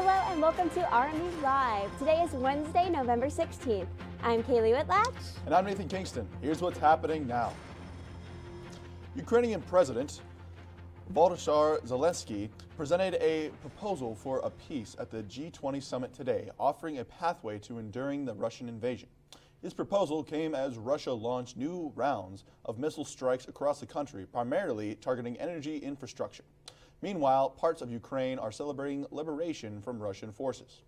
Hello and welcome to RMU Live. Today is Wednesday, November 16th. I'm Kaylee Whitlatch. And I'm Nathan Kingston. Here's what's happening now. Ukrainian President Volodymyr Zelensky presented a proposal for a peace at the G20 summit today, offering a pathway to enduring the Russian invasion. His proposal came as Russia launched new rounds of missile strikes across the country, primarily targeting energy infrastructure. Meanwhile, parts of Ukraine are celebrating liberation from Russian forces.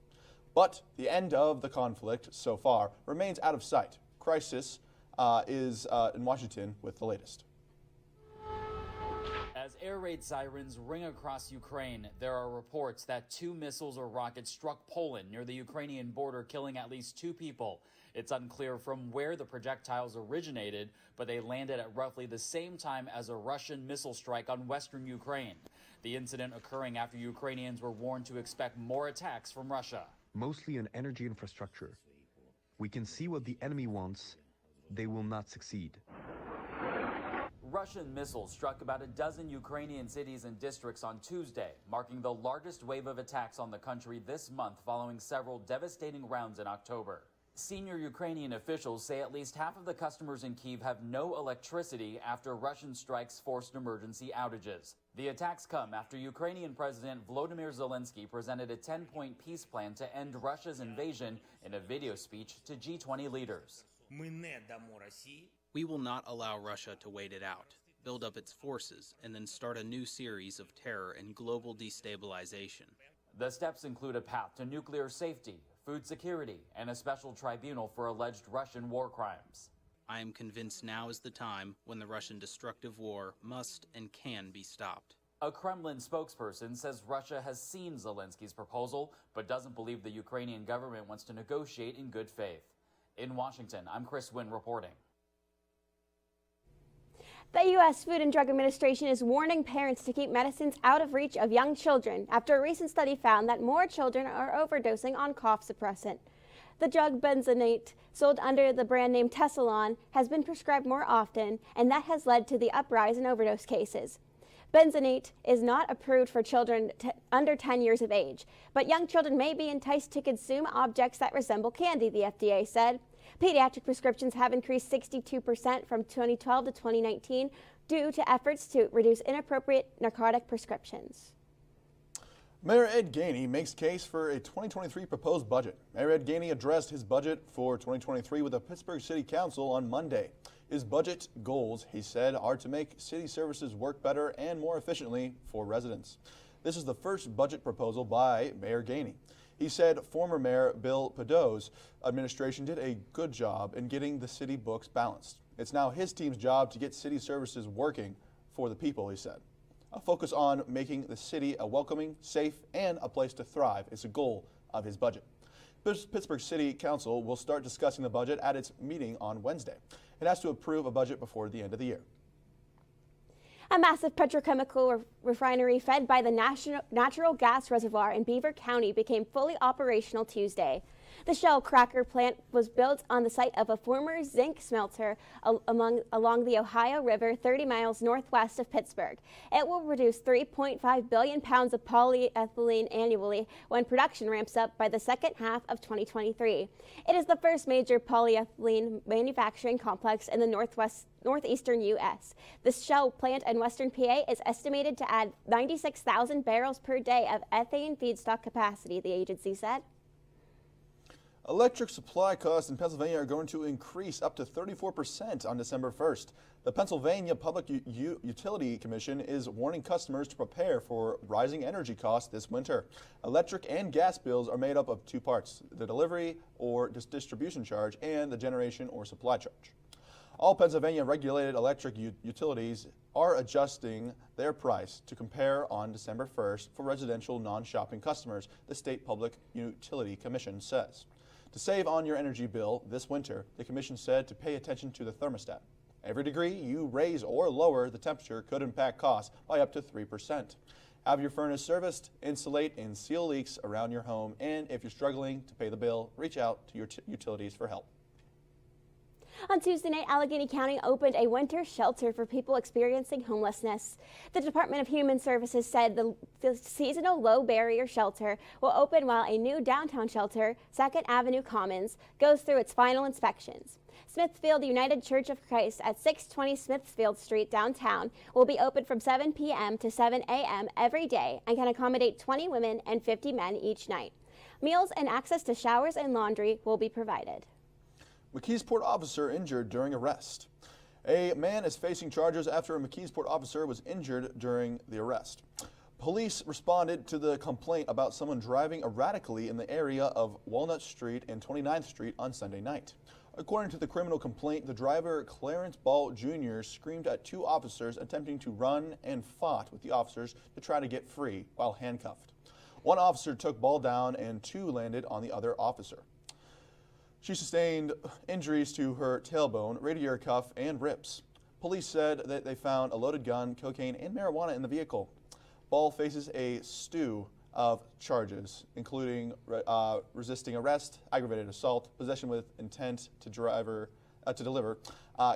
But the end of the conflict so far remains out of sight. Crisis is in Washington with the latest. As air raid sirens ring across Ukraine, there are reports that 2 missiles or rockets struck Poland near the Ukrainian border, killing at least 2 people. It's unclear from where the projectiles originated, but they landed at roughly the same time as a Russian missile strike on western Ukraine. The incident occurring after Ukrainians were warned to expect more attacks from Russia. Mostly on energy infrastructure. We can see what the enemy wants. They will not succeed. Russian missiles struck about a dozen Ukrainian cities and districts on Tuesday, marking the largest wave of attacks on the country this month following several devastating rounds in October. Senior Ukrainian officials say at least half of the customers in Kyiv have no electricity after Russian strikes forced emergency outages. The attacks come after Ukrainian President Volodymyr Zelensky presented a 10-point peace plan to end Russia's invasion in a video speech to G20 leaders. We will not allow Russia to wait it out, build up its forces, and then start a new series of terror and global destabilization. The steps include a path to nuclear safety, food security, and a special tribunal for alleged Russian war crimes. I am convinced now is the time when the Russian destructive war must and can be stopped. A Kremlin spokesperson says Russia has seen Zelensky's proposal, but doesn't believe the Ukrainian government wants to negotiate in good faith. In Washington, I'm Chris Wynn reporting. The U.S. Food and Drug Administration is warning parents to keep medicines out of reach of young children after a recent study found that more children are overdosing on cough suppressant. The drug benzoate, sold under the brand name Tessalon, has been prescribed more often, and that has led to the uprise in overdose cases. Benzoate is not approved for children under 10 years of age, but young children may be enticed to consume objects that resemble candy, the FDA said. Pediatric prescriptions have increased 62% from 2012 to 2019 due to efforts to reduce inappropriate narcotic prescriptions. Mayor Ed Gainey makes case for a 2023 proposed budget. Mayor Ed Gainey addressed his budget for 2023 with the Pittsburgh City Council on Monday. His budget goals, he said, are to make city services work better and more efficiently for residents. This is the first budget proposal by Mayor Gainey. He said former Mayor Bill Padot's administration did a good job in getting the city books balanced. It's now his team's job to get city services working for the people, he said. A focus on making the city a welcoming, safe, and a place to thrive is a goal of his budget. Pittsburgh City Council will start discussing the budget at its meeting on Wednesday. It has to approve a budget before the end of the year. A massive petrochemical refinery fed by the natural gas reservoir in Beaver County became fully operational Tuesday. The Shell cracker plant was built on the site of a former zinc smelter along the Ohio River 30 miles northwest of Pittsburgh. It will produce 3.5 billion pounds of polyethylene annually when production ramps up by the second half of 2023. It is the first major polyethylene manufacturing complex in the northeastern U.S. The Shell plant in western PA is estimated to add 96,000 barrels per day of ethane feedstock capacity, the agency said. Electric supply costs in Pennsylvania are going to increase up to 34% on December 1st. The Pennsylvania Public Utility Commission is warning customers to prepare for rising energy costs this winter. Electric and gas bills are made up of 2 parts, the delivery or distribution charge and the generation or supply charge. All Pennsylvania regulated electric utilities are adjusting their price to compare on December 1st for residential non-shopping customers, the State Public Utility Commission says. To save on your energy bill this winter, the Commission said to pay attention to the thermostat. Every degree you raise or lower the temperature could impact costs by up to 3%. Have your furnace serviced, insulate and seal leaks around your home, and if you're struggling to pay the bill, reach out to your utilities for help. On On Tuesday night, Allegheny County opened a winter shelter for people experiencing homelessness. The Department of Human Services said the seasonal low barrier shelter will open while a new downtown shelter, 2nd Avenue Commons, goes through its final inspections. Smithfield United Church of Christ at 620 Smithfield Street downtown will be open from 7 p.m. to 7 a.m. every day and can accommodate 20 women and 50 men each night. Meals and access to showers and laundry will be provided. McKeesport officer injured during arrest. A man is facing charges after a McKeesport officer was injured during the arrest. Police responded to the complaint about someone driving erratically in the area of Walnut Street and 29th Street on Sunday night. According to the criminal complaint, the driver, Clarence Ball Jr., screamed at two officers attempting to run and fought with the officers to try to get free while handcuffed. One officer took Ball down and two landed on the other officer. She sustained injuries to her tailbone, radiator cuff, and ribs. Police said that they found a loaded gun, cocaine, and marijuana in the vehicle. Ball faces a slew of charges, including resisting arrest, aggravated assault, possession with intent to deliver,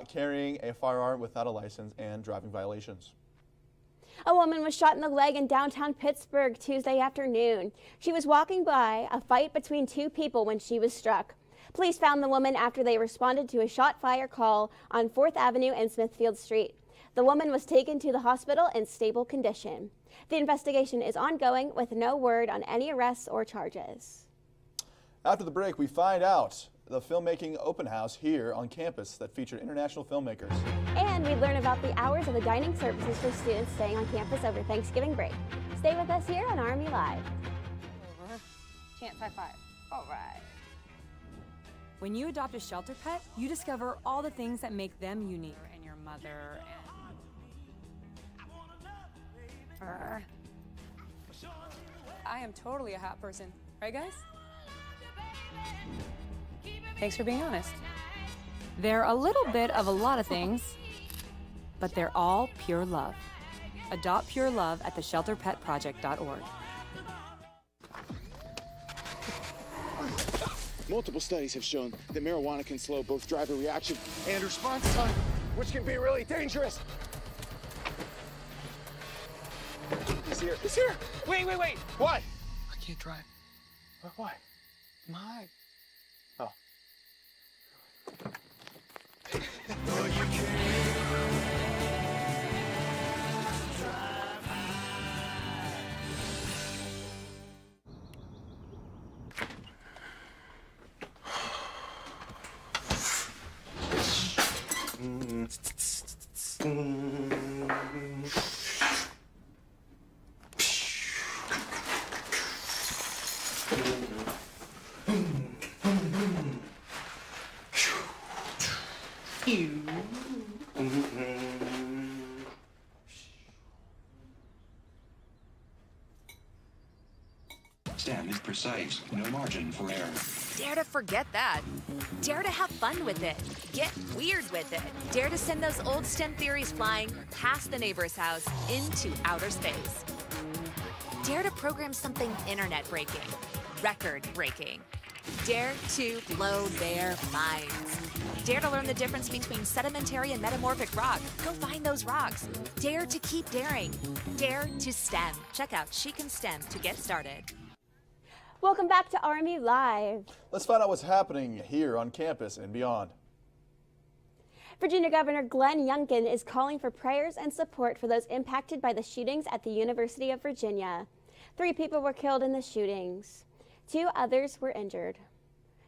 carrying a firearm without a license, and driving violations. A woman was shot in the leg in downtown Pittsburgh Tuesday afternoon. She was walking by a fight between two people when she was struck. Police found the woman after they responded to a shot fire call on 4th Avenue and Smithfield Street. The woman was taken to the hospital in stable condition. The investigation is ongoing with no word on any arrests or charges. After the break, we find out the filmmaking open house here on campus that featured international filmmakers. And we learn about the hours of the dining services for students staying on campus over Thanksgiving break. Stay with us here on RMU Live. Chance high five. All right. When you adopt a shelter pet, you discover all the things that make them unique. And your mother and... I am totally a hot person. Right, guys? Thanks for being honest. They're a little bit of a lot of things, but they're all pure love. Adopt pure love at theshelterpetproject.org. Multiple studies have shown that marijuana can slow both driver reaction and response time, which can be really dangerous. He's here. He's here. Wait. What? I can't drive. Why? My. Oh. STEM is precise, no margin for error. Dare to forget that. Dare to have fun with it. Get weird with it. Dare to send those old STEM theories flying past the neighbor's house into outer space. Dare to program something internet-breaking, record-breaking. Dare to blow their minds. Dare to learn the difference between sedimentary and metamorphic rock. Go find those rocks. Dare to keep daring. Dare to STEM. Check out She Can STEM to get started. Welcome back to RMU Live. Let's find out what's happening here on campus and beyond. Virginia Governor Glenn Youngkin is calling for prayers and support for those impacted by the shootings at the University of Virginia. 3 people were killed in the shootings. 2 others were injured.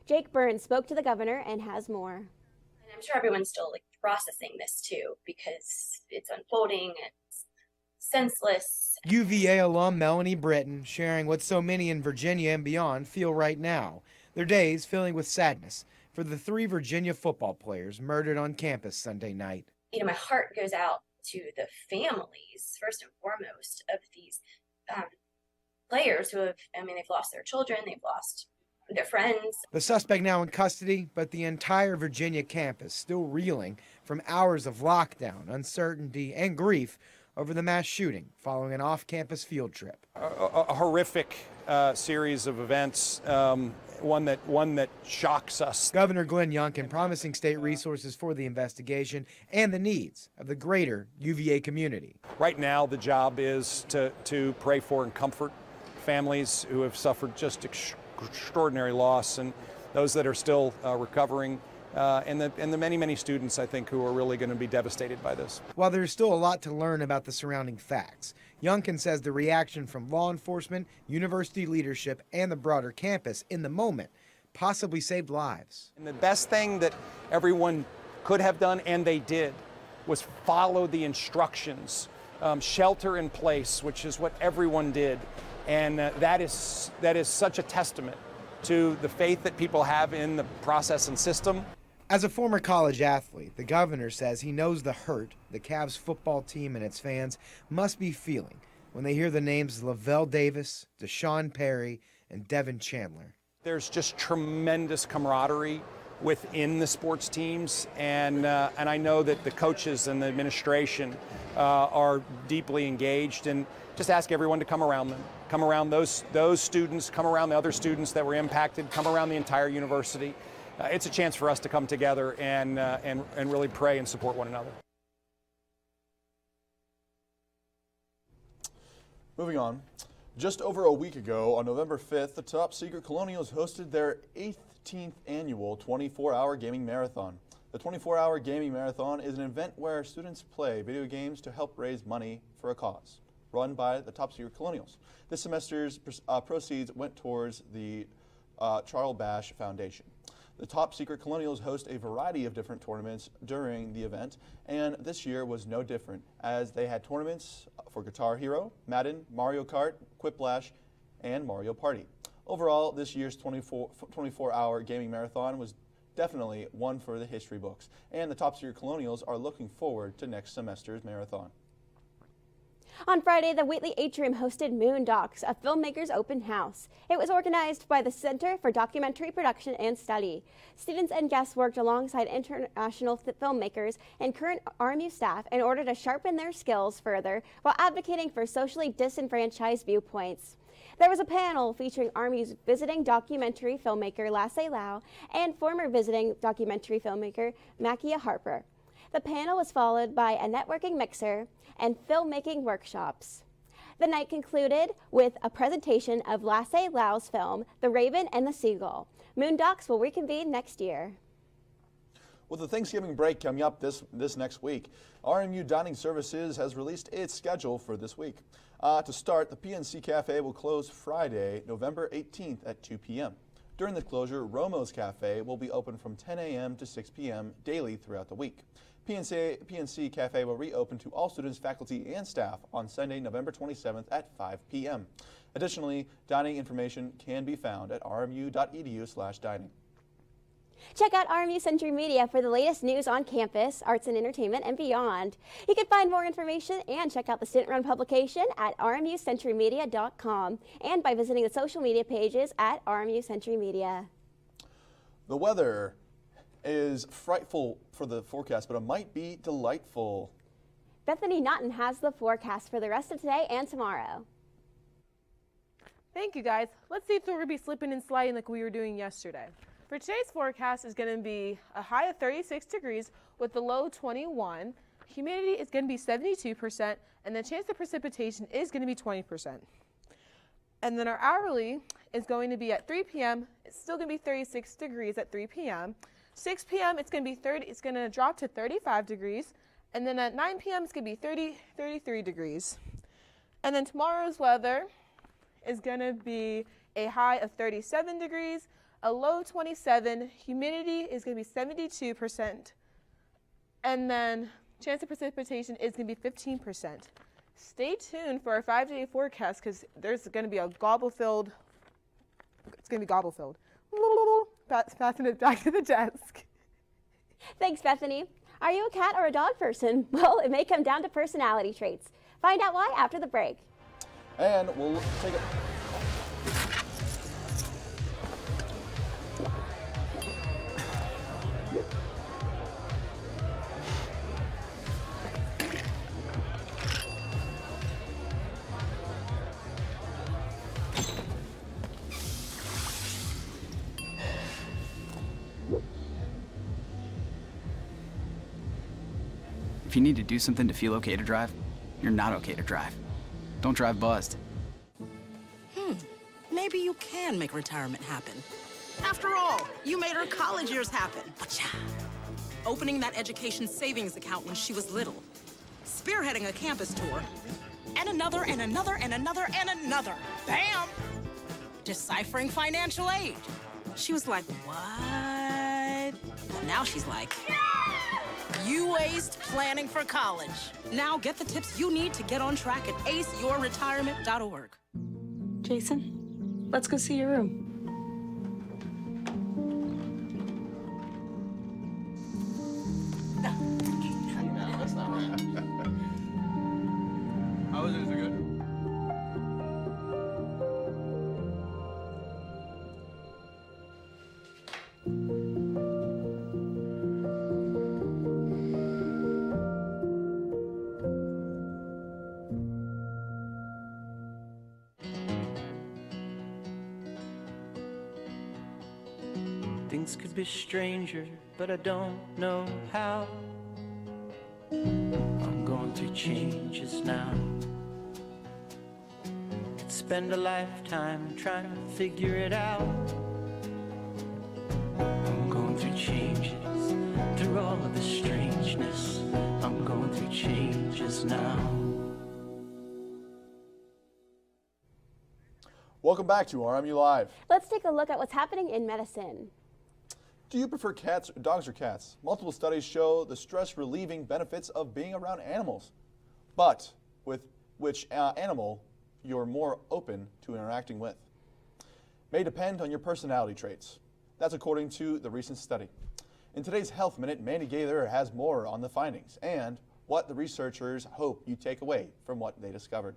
Jake Burns spoke to the governor and has more. And I'm sure everyone's still processing this too, because it's unfolding, it's senseless. UVA alum Melanie Britton sharing what so many in Virginia and beyond feel right now. Their days filling with sadness for the 3 Virginia football players murdered on campus Sunday night. You know, my heart goes out to the families, first and foremost, of these players who have, they've lost their children, they've lost their friends. The suspect now in custody, but the entire Virginia campus still reeling from hours of lockdown, uncertainty, and grief over the mass shooting following an off-campus field trip. A horrific series of events, one that shocks us. Governor Glenn Youngkin promising state resources for the investigation and the needs of the greater UVA community. Right now, the job is to pray for and comfort families who have suffered just extraordinary loss, and those that are still recovering, and the many students, I think, who are really going to be devastated by this. While there's still a lot to learn about the surrounding facts, Youngkin says the reaction from law enforcement, university leadership, and the broader campus in the moment possibly saved lives. And the best thing that everyone could have done, and they did, was follow the instructions, shelter in place, which is what everyone did. And that is such a testament to the faith that people have in the process and system. As a former college athlete, the governor says he knows the hurt the Cavs football team and its fans must be feeling when they hear the names Lavelle Davis, Deshaun Perry, and Devin Chandler. There's just tremendous camaraderie within the sports teams, and I know that the coaches and the administration are deeply engaged, and just ask everyone to come around them. Come around those students, come around the other students that were impacted, come around the entire university. It's a chance for us to come together and really pray and support one another. Moving on. Just over a week ago, on November 5th, the Top Secret Colonials hosted their 18th annual 24-hour gaming marathon. The 24-hour gaming marathon is an event where students play video games to help raise money for a cause, run by the Top Secret Colonials. This semester's proceeds went towards the Charles Bash Foundation. The Top Secret Colonials host a variety of different tournaments during the event, and this year was no different, as they had tournaments for Guitar Hero, Madden, Mario Kart, Quiplash, and Mario Party. Overall, this year's 24-hour gaming marathon was definitely one for the history books, and the Top Secret Colonials are looking forward to next semester's marathon. On Friday, the Wheatley Atrium hosted Moon Docs, a filmmaker's open house. It was organized by the Center for Documentary Production and Study. Students and guests worked alongside international filmmakers and current RMU staff in order to sharpen their skills further while advocating for socially disenfranchised viewpoints. There was a panel featuring RMU's visiting documentary filmmaker Lasse Lau and former visiting documentary filmmaker Makia Harper. The panel was followed by a networking mixer and filmmaking workshops. The night concluded with a presentation of Lasse Lau's film, The Raven and the Seagull. Moon Docs will reconvene next year. With the Thanksgiving break coming up this next week, RMU Dining Services has released its schedule for this week. To start, the PNC Cafe will close Friday, November 18th at 2 p.m. During the closure, Romo's Cafe will be open from 10 a.m. to 6 p.m. daily throughout the week. PNC Cafe will reopen to all students, faculty, and staff on Sunday, November 27th at 5 p.m. Additionally, dining information can be found at rmu.edu/dining. Check out RMU Century Media for the latest news on campus, arts and entertainment, and beyond. You can find more information and check out the student-run publication at rmucenturymedia.com and by visiting the social media pages at RMU Century Media. The weather is frightful for the forecast, but it might be delightful. Bethany Naughton has the forecast for the rest of today and tomorrow. Thank you, guys. Let's see if we're going to be slipping and sliding like we were doing yesterday. For today's forecast is going to be a high of 36 degrees with the low 21. Humidity is going to be 72%, and the chance of precipitation is going to be 20%. And then our hourly is going to be at 3 p.m. It's still going to be 36 degrees at 3 p.m. 6 p.m. it's going to be it's going to drop to 35 degrees, and then at 9 p.m. it's going to be 33 degrees. And then tomorrow's weather is going to be a high of 37 degrees, a low 27, humidity is going to be 72%, and then chance of precipitation is going to be 15%. Stay tuned for our 5-day forecast because there's going to be a gobble-filled, it's going to be gobble-filled. Passing it back to the desk. Thanks, Bethany. Are you a cat or a dog person? Well, it may come down to personality traits. Find out why after the break. And we'll take it. If you need to do something to feel okay to drive, you're not okay to drive. Don't drive buzzed. Maybe you can make retirement happen. After all, you made her college years happen. Opening that education savings account when she was little. Spearheading a campus tour. And another, and another, and another, and another. Bam! Deciphering financial aid. She was like, what? Well, now she's like, you aced planning for college. Now get the tips you need to get on track at aceyourretirement.org. Jason, let's go see your room. How is it? Is it good? Things could be stranger, but I don't know how. I'm going through changes now. Could spend a lifetime trying to figure it out. I'm going through changes, through all of the strangeness. I'm going through changes now. Welcome back to RMU Live. Let's take a look at what's happening in medicine. Do you prefer dogs or cats? Multiple studies show the stress-relieving benefits of being around animals. But with which animal you're more open to interacting with may depend on your personality traits. That's according to the recent study. In today's Health Minute, Mandy Gaither has more on the findings and what the researchers hope you take away from what they discovered.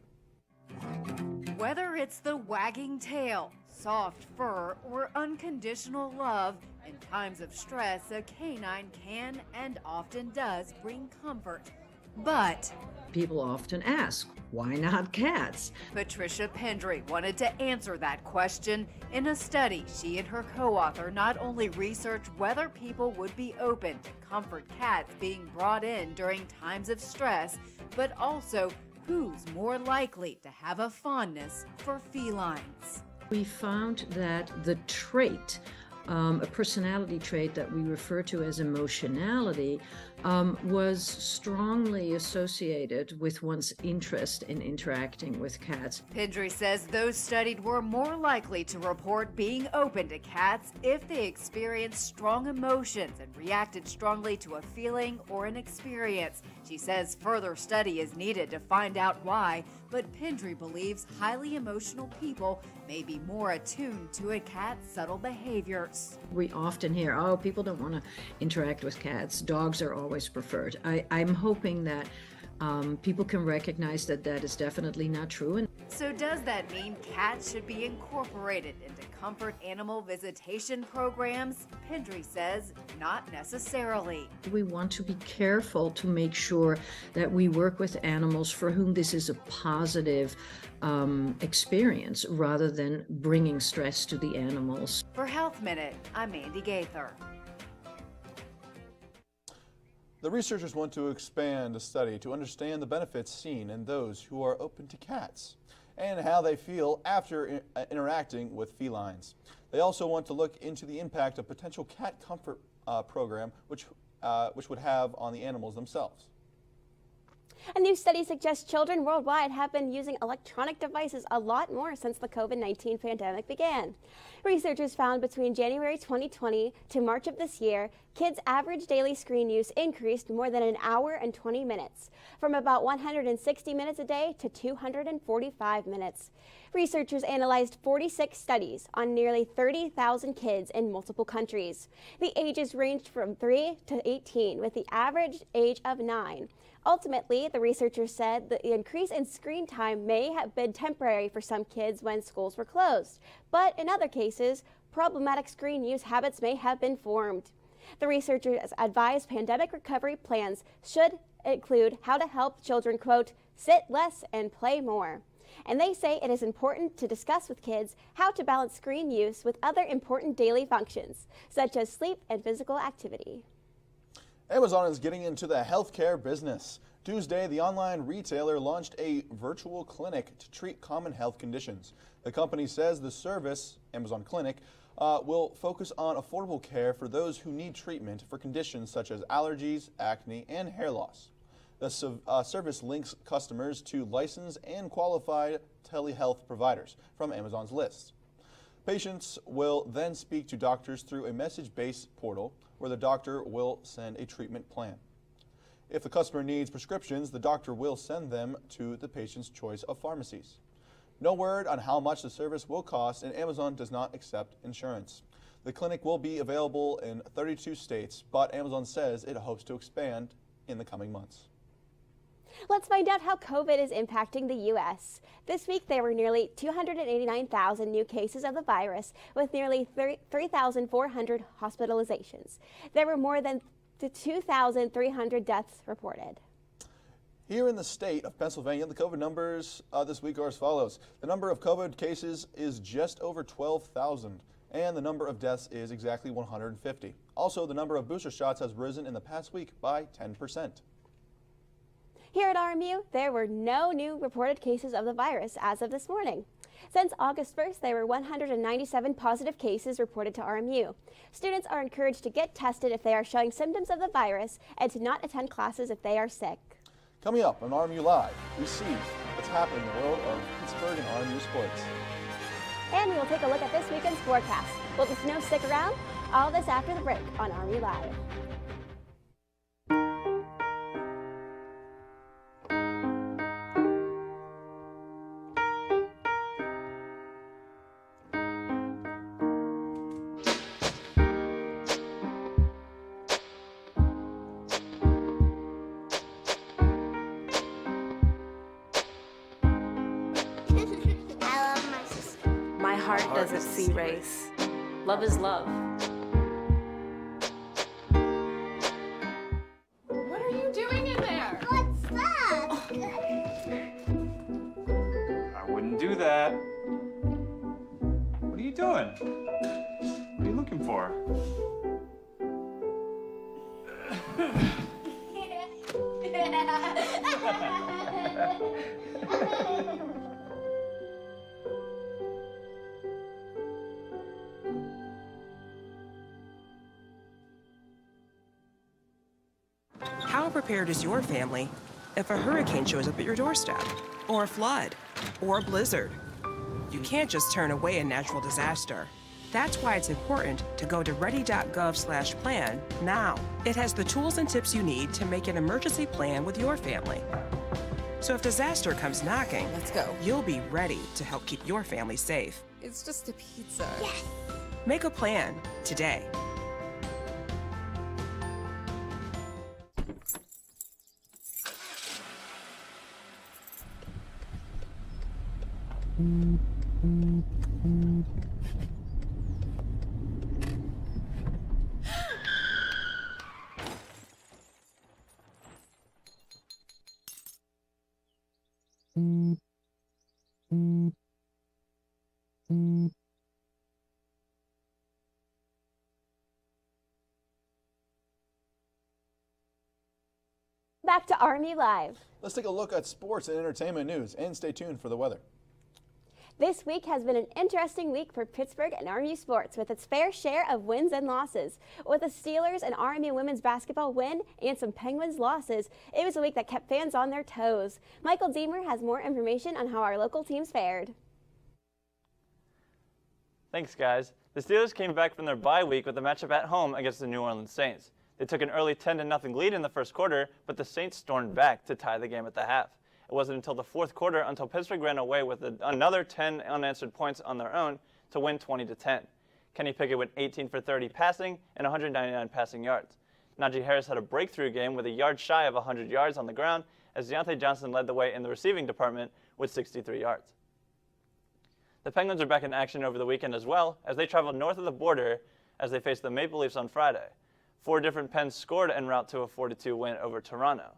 Whether it's the wagging tail, soft fur, or unconditional love, in times of stress, a canine can and often does bring comfort. But people often ask, why not cats? Patricia Pendry wanted to answer that question. In a study, she and her co-author not only researched whether people would be open to comfort cats being brought in during times of stress, but also who's more likely to have a fondness for felines. We found that the trait, a personality trait that we refer to as emotionality, was strongly associated with one's interest in interacting with cats. Pendry says those studied were more likely to report being open to cats if they experienced strong emotions and reacted strongly to a feeling or an experience. She says further study is needed to find out why, but Pendry believes highly emotional people may be more attuned to a cat's subtle behaviors. We often hear, oh, people don't want to interact with cats. Dogs are always preferred. I'm hoping that people can recognize that that is definitely not true. And so does that mean cats should be incorporated into comfort animal visitation programs? Pendry says not necessarily. we want to be careful to make sure that we work with animals for whom this is a positive experience rather than bringing stress to the animals. For Health Minute, I'm Mandy Gaither. The researchers want to expand the study to understand the benefits seen in those who are open to cats and how they feel after interacting with felines. They also want to look into the impact of potential cat comfort program which would have on the animals themselves. A new study suggests children worldwide have been using electronic devices a lot more since the COVID-19 pandemic began. Researchers found between January 2020 to March of this year, kids' average daily screen use increased more than an hour and 20 minutes, from about 160 minutes a day to 245 minutes. Researchers analyzed 46 studies on nearly 30,000 kids in multiple countries. The ages ranged from 3 to 18, with the average age of 9. Ultimately, the researchers said that the increase in screen time may have been temporary for some kids when schools were closed, but in other cases, problematic screen use habits may have been formed. The researchers advised pandemic recovery plans should include how to help children, quote, sit less and play more. And they say it is important to discuss with kids how to balance screen use with other important daily functions, such as sleep and physical activity. Amazon is getting into the healthcare business. Tuesday, the online retailer launched a virtual clinic to treat common health conditions. The company says the service, Amazon Clinic, will focus on affordable care for those who need treatment for conditions such as allergies, acne, and hair loss. The service links customers to licensed and qualified telehealth providers from Amazon's list. Patients will then speak to doctors through a message-based portal where the doctor will send a treatment plan. If the customer needs prescriptions, the doctor will send them to the patient's choice of pharmacies. No word on how much the service will cost, and Amazon does not accept insurance. The clinic will be available in 32 states, but Amazon says it hopes to expand in the coming months. Let's find out how COVID is impacting the U.S. This week, there were nearly 289,000 new cases of the virus, with nearly 3,400 hospitalizations. There were more than 2,300 deaths reported. Here in the state of Pennsylvania, the COVID numbers this week are as follows. The number of COVID cases is just over 12,000, and the number of deaths is exactly 150. Also, the number of booster shots has risen in the past week by 10%. Here at RMU, there were no new reported cases of the virus as of this morning. Since August 1st, there were 197 positive cases reported to RMU. Students are encouraged to get tested if they are showing symptoms of the virus and to not attend classes if they are sick. Coming up on RMU Live, we see what's happening in the world of Pittsburgh and RMU sports. And we will take a look at this weekend's forecast. Will the snow stick around? All this after the break on RMU Live. Heart doesn't see race. Love is love. What are you doing in there? What's that? I wouldn't do that. What are you doing? What are you looking for? How prepared is your family if a hurricane shows up at your doorstep, or a flood, or a blizzard? You can't just turn away a natural disaster. That's why it's important to go to ready.gov/plan now. It has the tools and tips you need to make an emergency plan with your family. So if disaster comes knocking, Let's go. You'll be ready to help keep your family safe. It's just a pizza. Yes. Make a plan today. Back to RMU Live. Let's take a look at sports and entertainment news, and stay tuned for the weather. This week has been an interesting week for Pittsburgh and RMU sports, with its fair share of wins and losses. With the Steelers and RMU women's basketball win and some Penguins losses, it was a week that kept fans on their toes. Michael Deemer has more information on how our local teams fared. Thanks, guys. The Steelers came back from their bye week with a matchup at home against the New Orleans Saints. They took an early 10-0 lead in the first quarter, but the Saints stormed back to tie the game at the half. It wasn't until the fourth quarter until Pittsburgh ran away with another 10 unanswered points on their own to win 20-10. Kenny Pickett went 18 for 30 passing and 199 passing yards. Najee Harris had a breakthrough game with a yard shy of 100 yards on the ground, as Deontay Johnson led the way in the receiving department with 63 yards. The Penguins are back in action over the weekend as well, as they traveled north of the border as they faced the Maple Leafs on Friday. 4 different Pens scored en route to a 4-2 win over Toronto.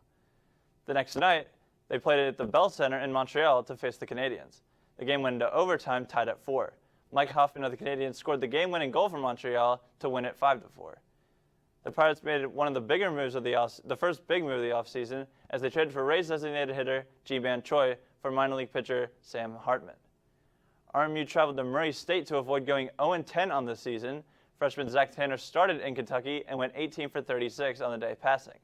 The next night, they played at the Bell Center in Montreal to face the Canadiens. The game went into overtime, tied at 4. Mike Hoffman of the Canadiens scored the game-winning goal for Montreal to win it 5-4. The Pirates made one of the bigger moves of the first big move of the offseason as they traded for Rays designated hitter Ji-Man Choi for minor league pitcher Sam Hartman. RMU traveled to Murray State to avoid going 0-10 on the season. Freshman Zach Tanner started in Kentucky and went 18 for 36 on the day passing.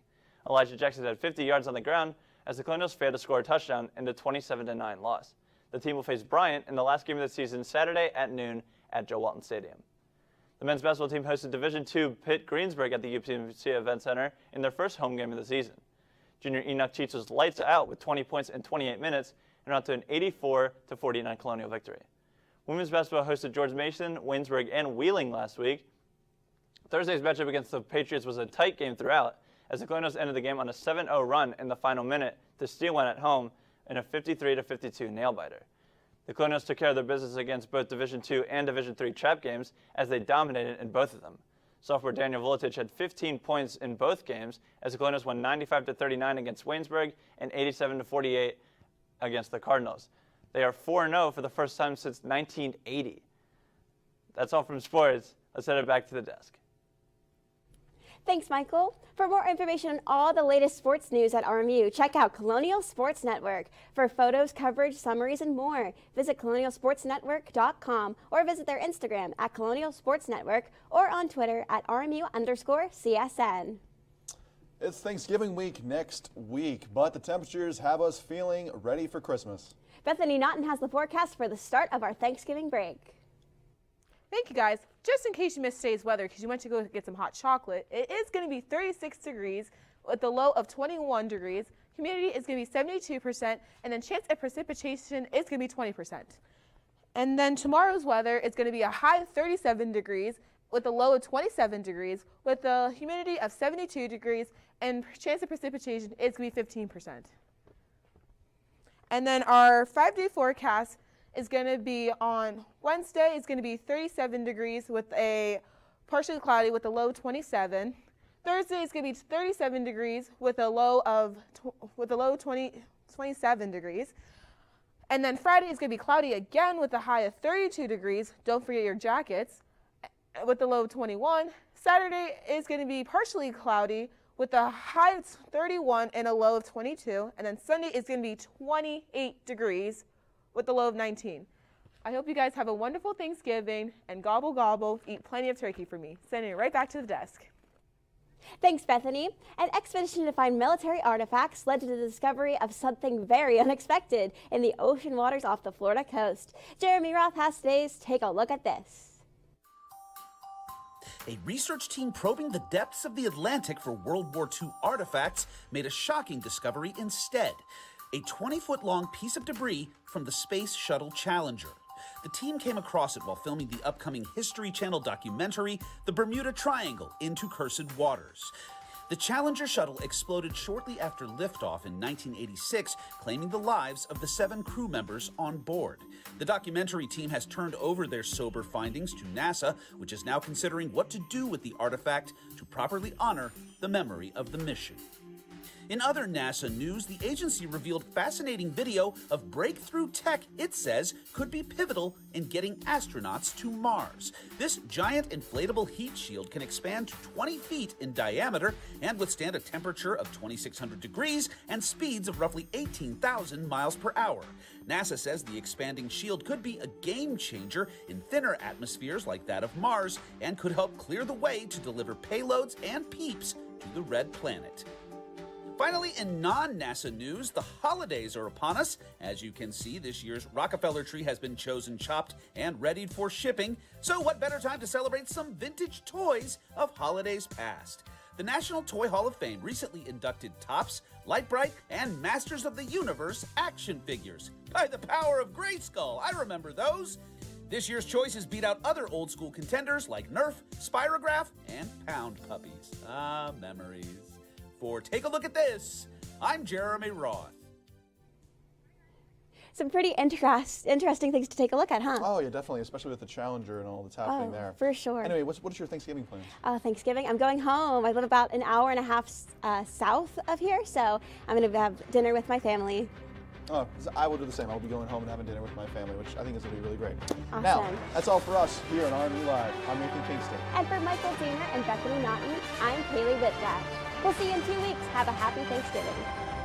Elijah Jackson had 50 yards on the ground as the Colonials failed to score a touchdown in the 27-9 loss. The team will face Bryant in the last game of the season Saturday at noon at Joe Walton Stadium. The men's basketball team hosted Division II Pitt Greensburg at the UPMC Event Center in their first home game of the season. Junior Enoch Cheats was lights out with 20 points in 28 minutes and out to an 84-49 Colonial victory. Women's basketball hosted George Mason, Waynesburg, and Wheeling last week. Thursday's matchup against the Patriots was a tight game throughout, as the Colonials ended the game on a 7-0 run in the final minute to steal one at home in a 53-52 nail-biter. The Colonials took care of their business against both Division II and Division III trap games as they dominated in both of them. Sophomore Daniel Volitich had 15 points in both games as the Colonials won 95-39 against Waynesburg and 87-48 against the Cardinals. They are 4-0 for the first time since 1980. That's all from sports. Let's head it back to the desk. Thanks, Michael. For more information on all the latest sports news at RMU, check out Colonial Sports Network. For photos, coverage, summaries, and more, visit colonialsportsnetwork.com or visit their Instagram at Colonial Sports Network or on Twitter at RMU_CSN. It's Thanksgiving week next week, but the temperatures have us feeling ready for Christmas. Bethany Naughton has the forecast for the start of our Thanksgiving break. Thank you, guys. Just in case you missed today's weather because you went to go get some hot chocolate, it is going to be 36 degrees with a low of 21 degrees. Humidity is going to be 72%, and then chance of precipitation is going to be 20%. And then tomorrow's weather is going to be a high of 37 degrees with a low of 27 degrees with a humidity of 72 degrees, and chance of precipitation is going to be 15%. And then our 5-day forecast is going to be on Wednesday. It's going to be 27 degrees with a partially cloudy with a low 27. Thursday is going to be 37 degrees with a low 27 degrees. And then Friday is going to be cloudy again with a high of 32 degrees. Don't forget your jackets with a low of 21. Saturday is going to be partially cloudy with a high of 31 and a low of 22. And then Sunday is going to be 28 degrees with a low of 19. I hope you guys have a wonderful Thanksgiving and gobble gobble, eat plenty of turkey for me. Sending it right back to the desk. Thanks, Bethany. An expedition to find military artifacts led to the discovery of something very unexpected in the ocean waters off the Florida coast. Jeremy Roth has today's Take a Look at This. A research team probing the depths of the Atlantic for World War II artifacts made a shocking discovery instead. A 20-foot-long piece of debris from the Space Shuttle Challenger. The team came across it while filming the upcoming History Channel documentary, The Bermuda Triangle Into Cursed Waters. The Challenger shuttle exploded shortly after liftoff in 1986, claiming the lives of the 7 crew members on board. The documentary team has turned over their sober findings to NASA, which is now considering what to do with the artifact to properly honor the memory of the mission. In other NASA news, the agency revealed fascinating video of breakthrough tech it says could be pivotal in getting astronauts to Mars. This giant inflatable heat shield can expand to 20 feet in diameter and withstand a temperature of 2,600 degrees and speeds of roughly 18,000 miles per hour. NASA says the expanding shield could be a game changer in thinner atmospheres like that of Mars and could help clear the way to deliver payloads and peeps to the red planet. Finally, in non-NASA news, the holidays are upon us. As you can see, this year's Rockefeller tree has been chosen, chopped, and readied for shipping. So what better time to celebrate some vintage toys of holidays past? The National Toy Hall of Fame recently inducted Topps, Lite-Brite, and Masters of the Universe action figures. By the power of Grayskull, I remember those. This year's choices beat out other old-school contenders like Nerf, Spirograph, and Pound Puppies. Ah, memories. For Take a Look at This, I'm Jeremy Roth. Some pretty interesting things to take a look at, huh? Oh, yeah, definitely, especially with the Challenger and all that's happening there. For sure. Anyway, what's your Thanksgiving plans? Thanksgiving, I'm going home. I live about an hour and a half south of here, so I'm going to have dinner with my family. Oh, I will do the same. I'll be going home and having dinner with my family, which I think is going to be really great. Awesome. Now, that's all for us here on RMU Live. I'm Nathan Kingston. And for Michael Damer and Bethany Naughton, I'm Kaylee Whitdash. We'll see you in 2 weeks. Have a happy Thanksgiving.